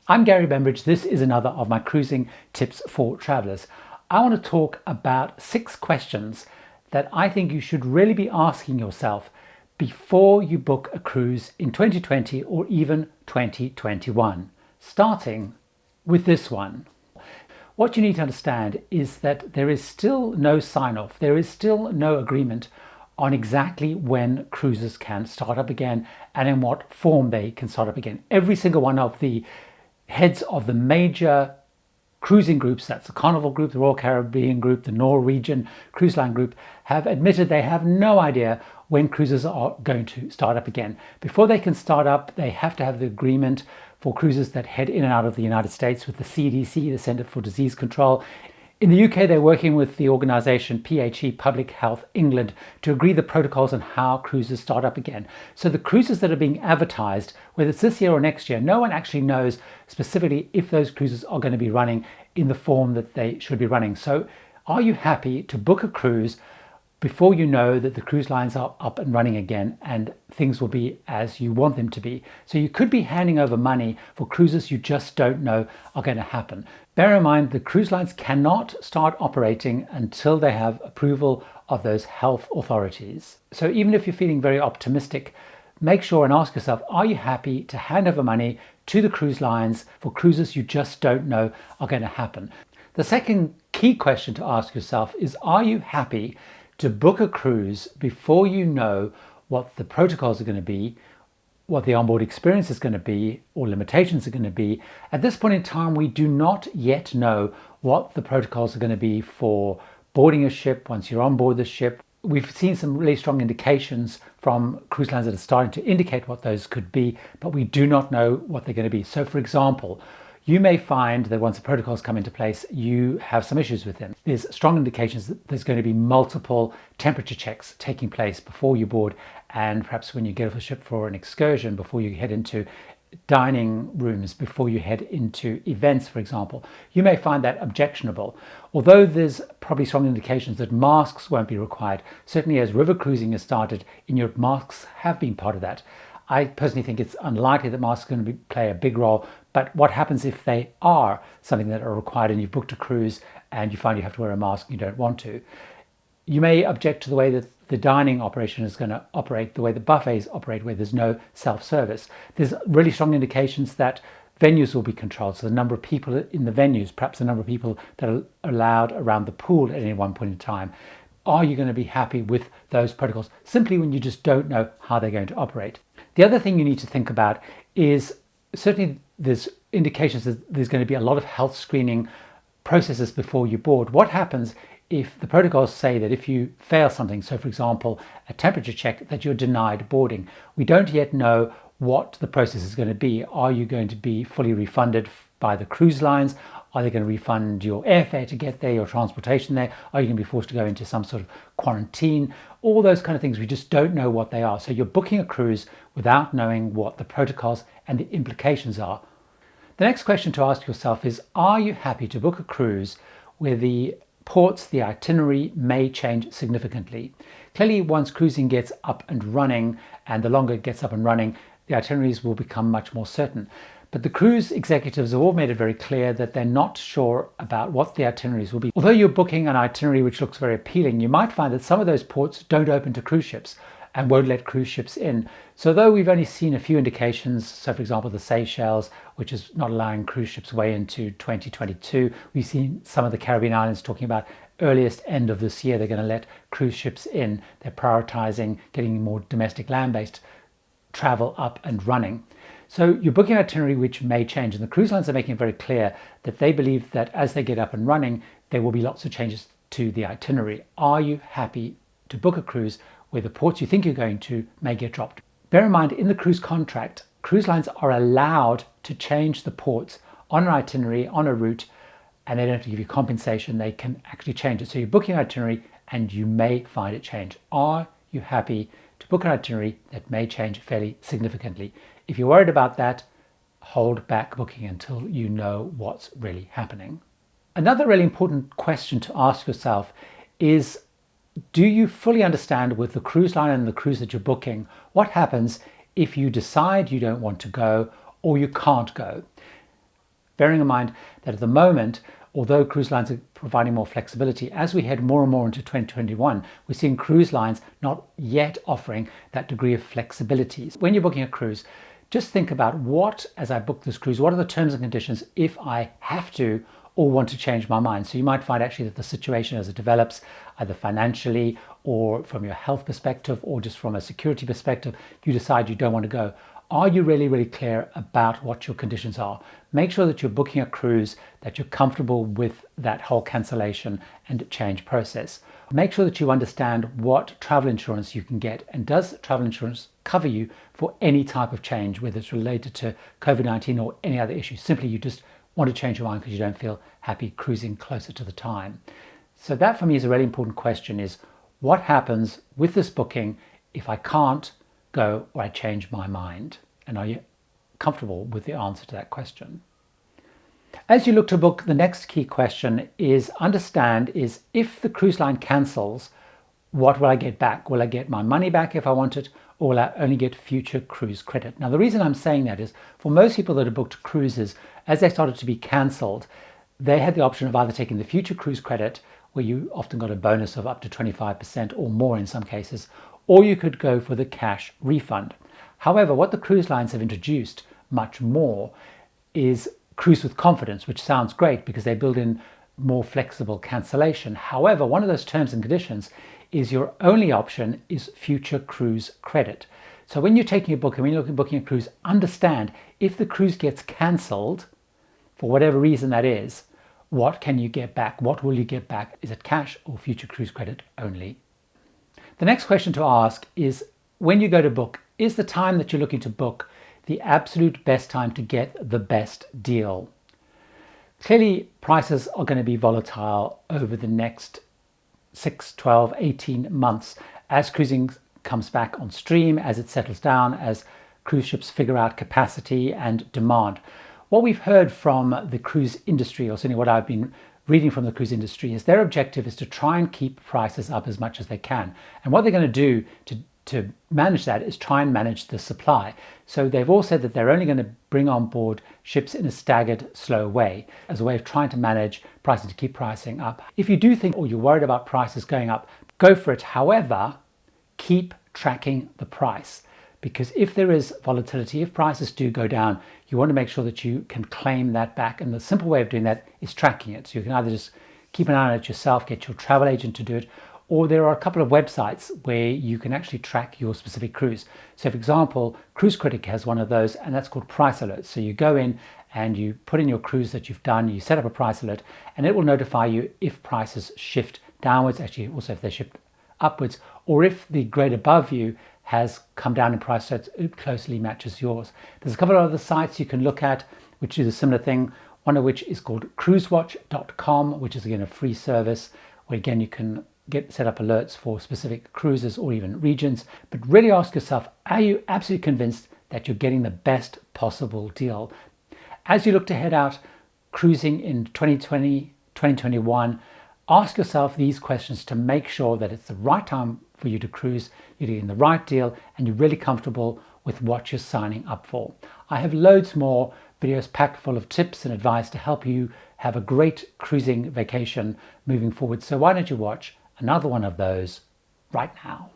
I'm Gary Bembridge. This is another of my cruising tips for travelers. I want to talk about 6 questions that I think you should really be asking yourself before you book a cruise in 2020 or even 2021. Starting with this one. What you need to understand is that there is still no sign-off. There is still no agreement on exactly when cruises can start up again and in what form they can start up again. Every single one of the heads of the major cruising groups, that's the Carnival Group, the Royal Caribbean Group, the Norwegian Cruise Line Group, have admitted they have no idea when cruises are going to start up again. Before they can start up, they have to have the agreement for cruises that head in and out of the United States with the CDC, the Centre for Disease Control. In the UK, they're working with the organisation PHE, Public Health England, to agree the protocols on how cruises start up again. So the cruises that are being advertised, whether it's this year or next year, no one actually knows specifically if those cruises are going to be running in the form that they should be running. So are you happy to book a cruise before you know that the cruise lines are up and running again and things will be as you want them to be? So you could be handing over money for cruises you just don't know are going to happen. Bear in mind, the cruise lines cannot start operating until they have approval of those health authorities. So even if you're feeling very optimistic, make sure and ask yourself, are you happy to hand over money to the cruise lines for cruises you just don't know are going to happen? The second key question to ask yourself is, are you happy to book a cruise before you know what the protocols are going to be, what the onboard experience is going to be, or limitations are going to be? At this point in time, we do not yet know what the protocols are going to be for boarding a ship once you're on board the ship. We've seen some really strong indications from cruise lines that are starting to indicate what those could be, but we do not know what they're going to be. So for example, you may find that once the protocols come into place, you have some issues with them. There's strong indications that there's going to be multiple temperature checks taking place before you board, and perhaps when you get off the ship for an excursion, before you head into dining rooms, before you head into events, for example. You may find that objectionable. Although there's probably strong indications that masks won't be required, certainly as river cruising has started in Europe, masks have been part of that. I personally think it's unlikely that masks are going to play a big role, but what happens if they are something that are required and you've booked a cruise and you find you have to wear a mask and you don't want to? You may object to the way that the dining operation is going to operate, the way the buffets operate, where there's no self-service. There's really strong indications that venues will be controlled, so the number of people in the venues, perhaps the number of people that are allowed around the pool at any one point in time. Are you going to be happy with those protocols simply when you just don't know how they're going to operate? The other thing you need to think about is, certainly there's indications that there's going to be a lot of health screening processes before you board. What happens if the protocols say that if you fail something, so for example a temperature check, that you're denied boarding? We don't yet know what the process is going to be. Are you going to be fully refunded by the cruise lines? Are they going to refund your airfare to get there, your transportation there? Are you going to be forced to go into some sort of quarantine? All those kind of things, we just don't know what they are. So you're booking a cruise without knowing what the protocols and the implications are. The next question to ask yourself is, are you happy to book a cruise where the ports, the itinerary may change significantly? Clearly, once cruising gets up and running, and the longer it gets up and running, the itineraries will become much more certain. But the cruise executives have all made it very clear that they're not sure about what the itineraries will be. Although you're booking an itinerary which looks very appealing, you might find that some of those ports don't open to cruise ships and won't let cruise ships in. So though we've only seen a few indications, so for example the Seychelles, which is not allowing cruise ships way into 2022, we've seen some of the Caribbean islands talking about earliest end of this year they're going to let cruise ships in. They're prioritizing getting more domestic land-based travel up and running. So you're booking an itinerary which may change, and the cruise lines are making it very clear that they believe that as they get up and running, there will be lots of changes to the itinerary. Are you happy to book a cruise where the ports you think you're going to may get dropped? Bear in mind, in the cruise contract, cruise lines are allowed to change the ports on an itinerary, on a route, and they don't have to give you compensation. They can actually change it. So you're booking an itinerary and you may find it change. Are you happy to book an itinerary that may change fairly significantly? If you're worried about that, hold back booking until you know what's really happening. Another really important question to ask yourself is, do you fully understand with the cruise line and the cruise that you're booking, what happens if you decide you don't want to go or you can't go? Bearing in mind that at the moment, although cruise lines are providing more flexibility, as we head more and more into 2021, we're seeing cruise lines not yet offering that degree of flexibility. When you're booking a cruise, just think about what, as I book this cruise, what are the terms and conditions if I have to or want to change my mind. So you might find actually that the situation as it develops, either financially or from your health perspective or just from a security perspective, you decide you don't want to go. Are you really, really clear about what your conditions are? Make sure that you're booking a cruise, that you're comfortable with that whole cancellation and change process. Make sure that you understand what travel insurance you can get, and does travel insurance cover you for any type of change, whether it's related to COVID-19 or any other issue. Simply you just want to change your mind because you don't feel happy cruising closer to the time. So that for me is a really important question, is what happens with this booking if I can't go or I change my mind? And are you comfortable with the answer to that question? As you look to book, the next key question is understand is if the cruise line cancels, what will I get back? Will I get my money back if I want it, or will I only get future cruise credit? Now, the reason I'm saying that is for most people that have booked cruises, as they started to be cancelled, they had the option of either taking the future cruise credit, where you often got a bonus of up to 25% or more in some cases, or you could go for the cash refund. However, what the cruise lines have introduced much more is cruise with confidence, which sounds great because they build in more flexible cancellation. However, one of those terms and conditions is your only option is future cruise credit. So when you're taking a book and when you're booking a cruise, understand if the cruise gets cancelled, for whatever reason that is, what can you get back? What will you get back? Is it cash or future cruise credit only? The next question to ask is, when you go to book, is the time that you're looking to book the absolute best time to get the best deal? Clearly, prices are going to be volatile over the next 6, 12, 18 months as cruising comes back on stream, as it settles down, as cruise ships figure out capacity and demand. What we've heard from the cruise industry, or certainly what I've been reading from the cruise industry, is their objective is to try and keep prices up as much as they can. And what they're going to do to manage that is try and manage the supply. So they've all said that they're only going to bring on board ships in a staggered, slow way as a way of trying to manage pricing, to keep pricing up. If you do think or you're worried about prices going up, go for it. However, keep tracking the price, because if there is volatility, if prices do go down, you want to make sure that you can claim that back. And the simple way of doing that is tracking it. So you can either just keep an eye on it yourself, get your travel agent to do it, or there are a couple of websites where you can actually track your specific cruise. So for example, Cruise Critic has one of those, and that's called Price Alerts. So you go in and you put in your cruise that you've done, you set up a price alert, and it will notify you if prices shift downwards, actually also if they shift upwards, or if the grade above you has come down in price so it closely matches yours. There's a couple of other sites you can look at which do a similar thing, one of which is called cruisewatch.com, which is again a free service where again you can set up alerts for specific cruises or even regions. But really ask yourself, are you absolutely convinced that you're getting the best possible deal? As you look to head out cruising in 2020, 2021, ask yourself these questions to make sure that it's the right time for you to cruise, you're getting the right deal, and you're really comfortable with what you're signing up for. I have loads more videos packed full of tips and advice to help you have a great cruising vacation moving forward. So why don't you watch another one of those right now?